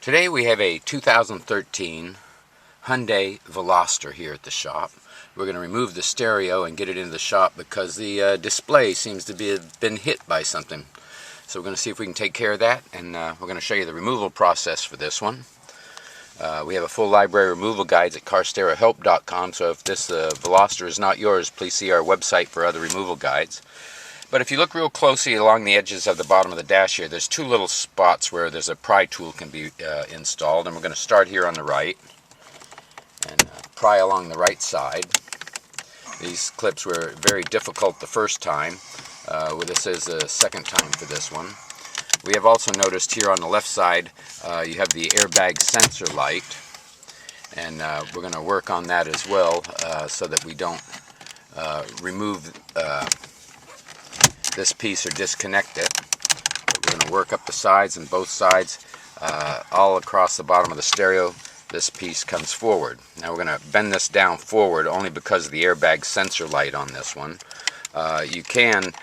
Today we have a 2013 Hyundai Veloster here at the shop. We're going to remove the stereo and get it into the shop because the display seems to have been hit by something. So we're going to see if we can take care of that, and we're going to show you the removal process for this one. We have a full library of removal guides at carstereohelp.com, so if this Veloster is not yours, please see our website for other removal guides. But if you look real closely along the edges of the bottom of the dash here, there's two little spots where there's a pry tool can be installed, and we're going to start here on the right and pry along the right side. These clips were very difficult the first time. This is the second time for this one. We have also noticed here on the left side you have the airbag sensor light, and we're going to work on that as well so that we don't remove this piece or disconnect it. But we're going to work up the sides, and both sides all across the bottom of the stereo this piece comes forward. Now we're going to bend this down forward only because of the airbag sensor light on this one. You can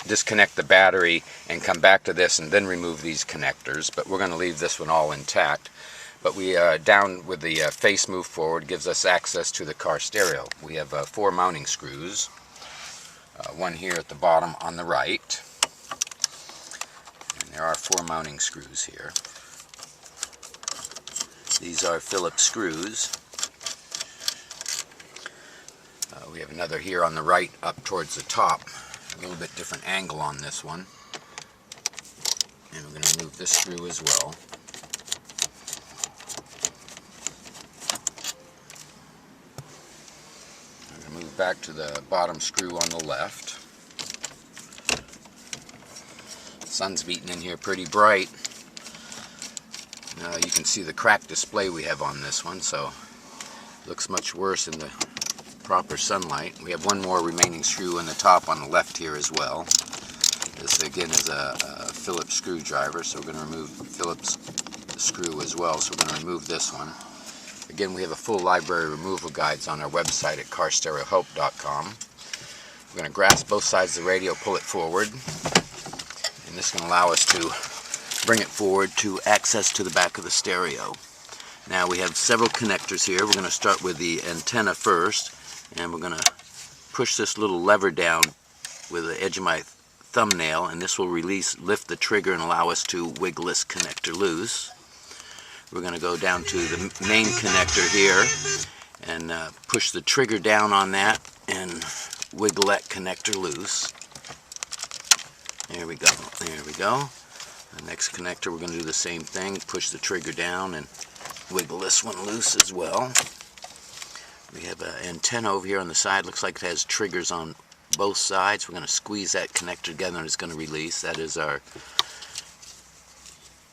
disconnect the battery and come back to this and then remove these connectors, but we're going to leave this one all intact. But we down with the face move forward gives us access to the car stereo. We have 4 mounting screws. One here at the bottom on the right, and there are 4 mounting screws here. These are Phillips screws. We have another here on the right up towards the top, a little bit different angle on this one, and we're going to remove this screw as well. Move back to the bottom screw on the left. The sun's beating in here pretty bright. You can see the cracked display we have on this one, so it looks much worse in the proper sunlight. We have one more remaining screw in the top on the left here as well. This again is a Phillips screwdriver, so we're going to remove Phillips screw as well, so we're going to remove this one. Again, we have a full library of removal guides on our website at carstereohelp.com. We're going to grasp both sides of the radio, pull it forward, and this is going to allow us to bring it forward to access to the back of the stereo. Now we have several connectors here. We're going to start with the antenna first, and we're going to push this little lever down with the edge of my thumbnail, and this will lift the trigger and allow us to wiggle this connector loose. We're going to go down to the main connector here and push the trigger down on that and wiggle that connector loose. There we go. There we go. The next connector, we're going to do the same thing. Push the trigger down and wiggle this one loose as well. We have an antenna over here on the side. Looks like it has triggers on both sides. We're going to squeeze that connector together and it's going to release. That is our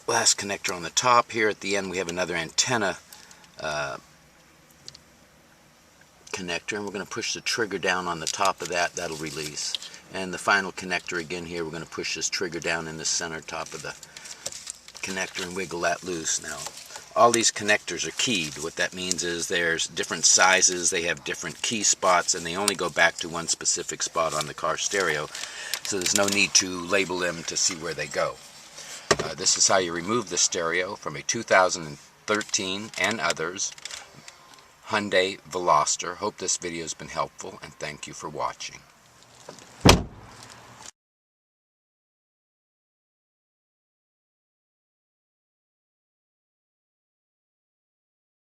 last connector on the top. Here at the end we have another antenna connector, and we're going to push the trigger down on the top of that. That'll release. And the final connector again here, we're going to push this trigger down in the center top of the connector and wiggle that loose. Now all these connectors are keyed. What that means is there's different sizes, they have different key spots, and they only go back to one specific spot on the car stereo, so there's no need to label them to see where they go. This is how you remove the stereo from a 2013 and others Hyundai Veloster. Hope this video has been helpful, and thank you for watching.